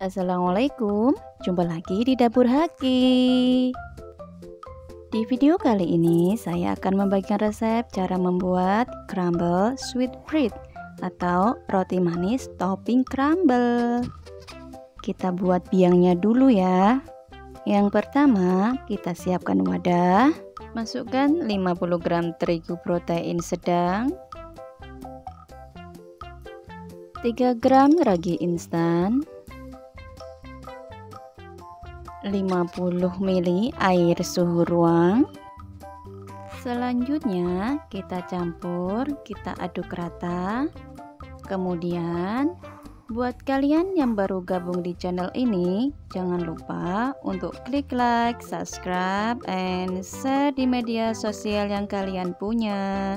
Assalamualaikum, jumpa lagi di Dapur Haki. Di video kali ini saya akan membagikan resep cara membuat crumble sweet bread atau roti manis topping crumble. Kita buat biangnya dulu ya. Yang pertama, kita siapkan wadah. Masukkan 50 gram terigu protein sedang, 3 gram ragi instan, 50 ml air suhu ruang. Selanjutnya kita campur, kita aduk rata. Kemudian buat kalian yang baru gabung di channel ini, jangan lupa untuk klik like, subscribe, and share di media sosial yang kalian punya.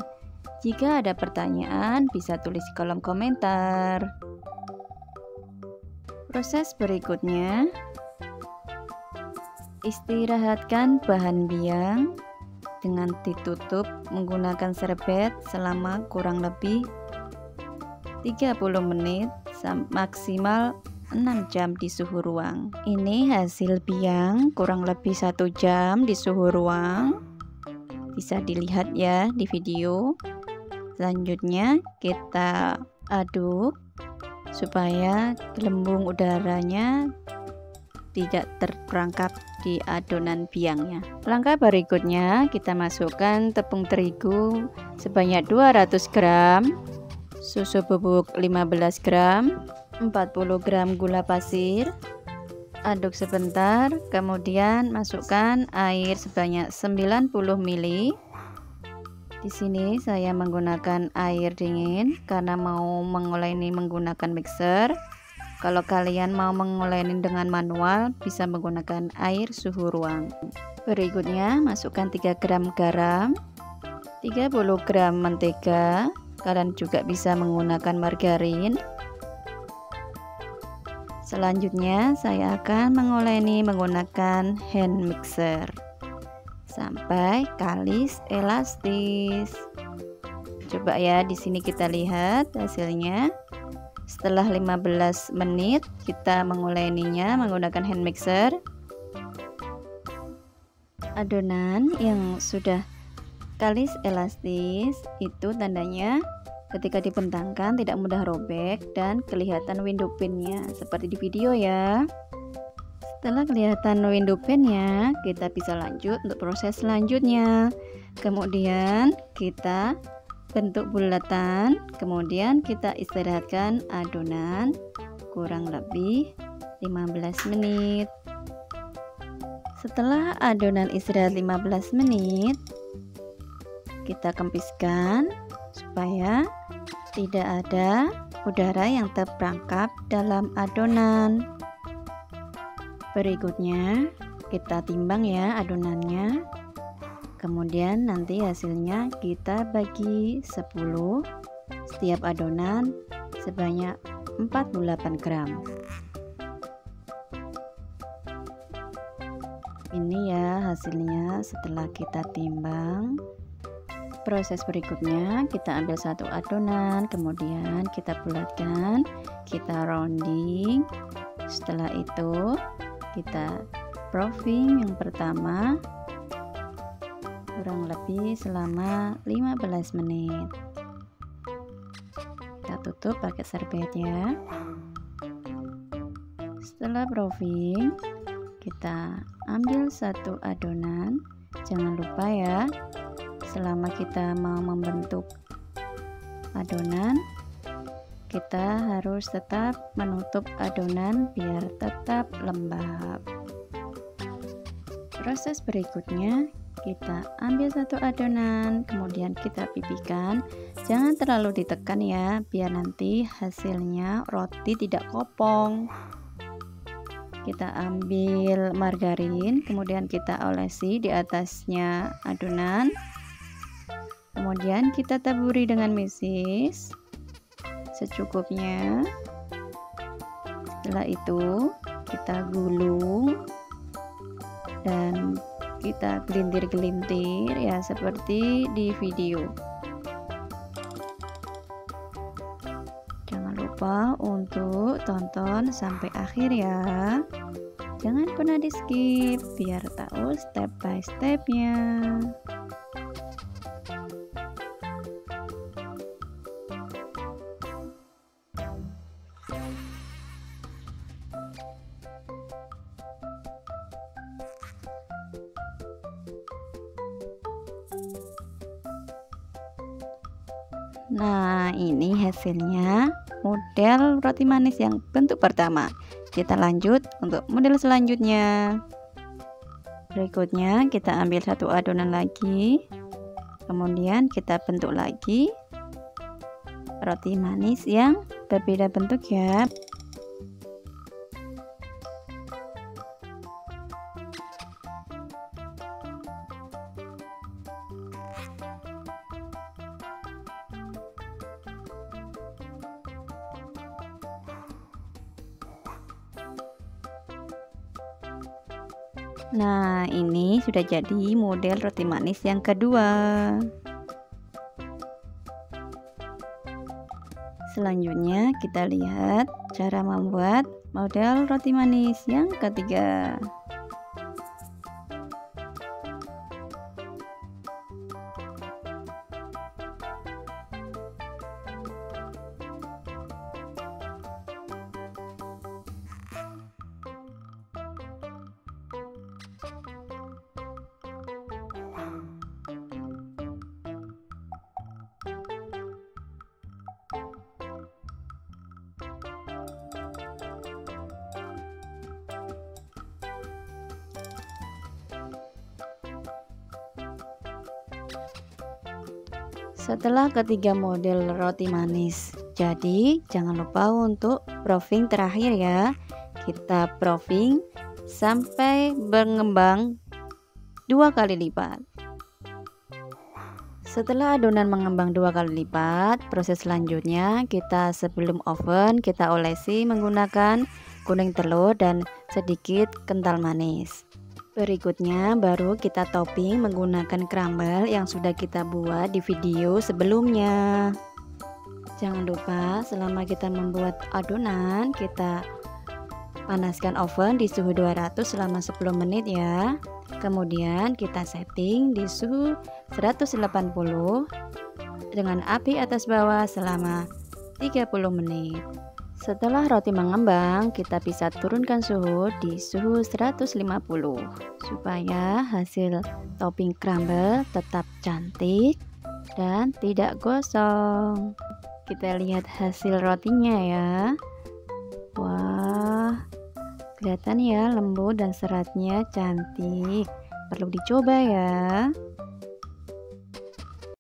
Jika ada pertanyaan, bisa tulis di kolom komentar. Proses berikutnya, istirahatkan bahan biang dengan ditutup menggunakan serbet selama kurang lebih 30 menit maksimal 6 jam di suhu ruang. Ini hasil biang kurang lebih 1 jam di suhu ruang. Bisa dilihat ya di video. Selanjutnya kita aduk supaya gelembung udaranya tidak terperangkap di adonan biangnya. Langkah berikutnya kita masukkan tepung terigu sebanyak 200 gram, susu bubuk 15 gram, 40 gram gula pasir. Aduk sebentar, kemudian masukkan air sebanyak 90 ml. Di sini saya menggunakan air dingin karena mau menguleni menggunakan mixer. Kalau kalian mau menguleni dengan manual, bisa menggunakan air suhu ruang. Berikutnya, masukkan 3 gram garam, 30 gram mentega. Kalian juga bisa menggunakan margarin. Selanjutnya, saya akan menguleni menggunakan hand mixer sampai kalis elastis. Coba ya, di sini kita lihat hasilnya. Setelah 15 menit kita menguleninya menggunakan hand mixer. Adonan yang sudah kalis elastis itu tandanya ketika dibentangkan tidak mudah robek dan kelihatan window pinnya seperti di video ya. Setelah kelihatan window pinnya, kita bisa lanjut untuk proses selanjutnya. Kemudian kita bentuk bulatan, kemudian kita istirahatkan adonan kurang lebih 15 menit. Setelah adonan istirahat 15 menit, kita kempiskan supaya tidak ada udara yang terperangkap dalam adonan. Berikutnya kita timbang ya adonannya. Kemudian nanti hasilnya kita bagi 10. Setiap adonan sebanyak 48 gram. Ini ya hasilnya setelah kita timbang. Proses berikutnya kita ambil satu adonan, kemudian kita bulatkan, kita rounding. Setelah itu kita proofing yang pertama kurang lebih selama 15 menit. Kita tutup pakai serbet ya. Setelah proofing, kita ambil satu adonan. Jangan lupa ya, selama kita mau membentuk adonan, kita harus tetap menutup adonan biar tetap lembab. Proses berikutnya, kita ambil satu adonan, kemudian kita pipihkan. Jangan terlalu ditekan ya, biar nanti hasilnya roti tidak kopong. Kita ambil margarin, kemudian kita olesi di atasnya adonan. Kemudian kita taburi dengan mesis secukupnya. Setelah itu kita gulung dan kita gelintir-gelintir ya seperti di video. Jangan lupa untuk tonton sampai akhir ya. Jangan pernah di skip biar tahu step by stepnya. Nah, ini hasilnya model roti manis yang bentuk pertama. Kita lanjut untuk model selanjutnya. Berikutnya kita ambil satu adonan lagi. Kemudian kita bentuk lagi roti manis yang berbeda bentuk ya. Nah, ini sudah jadi model roti manis yang kedua. Selanjutnya kita lihat cara membuat model roti manis yang ketiga. Setelah ketiga model roti manis jadi, jangan lupa untuk proofing terakhir ya. Kita proofing sampai mengembang 2 kali lipat. Setelah adonan mengembang 2 kali lipat, proses selanjutnya kita sebelum oven kita olesi menggunakan kuning telur dan sedikit kental manis. Berikutnya baru kita topping menggunakan crumble yang sudah kita buat di video sebelumnya. Jangan lupa selama kita membuat adonan kita panaskan oven di suhu 200 selama 10 menit ya. Kemudian kita setting di suhu 180 dengan api atas bawah selama 30 menit. Setelah roti mengembang, kita bisa turunkan suhu di suhu 150 supaya hasil topping crumble tetap cantik dan tidak gosong. Kita lihat hasil rotinya ya. Wah, kelihatan ya lembut dan seratnya cantik. Perlu dicoba ya.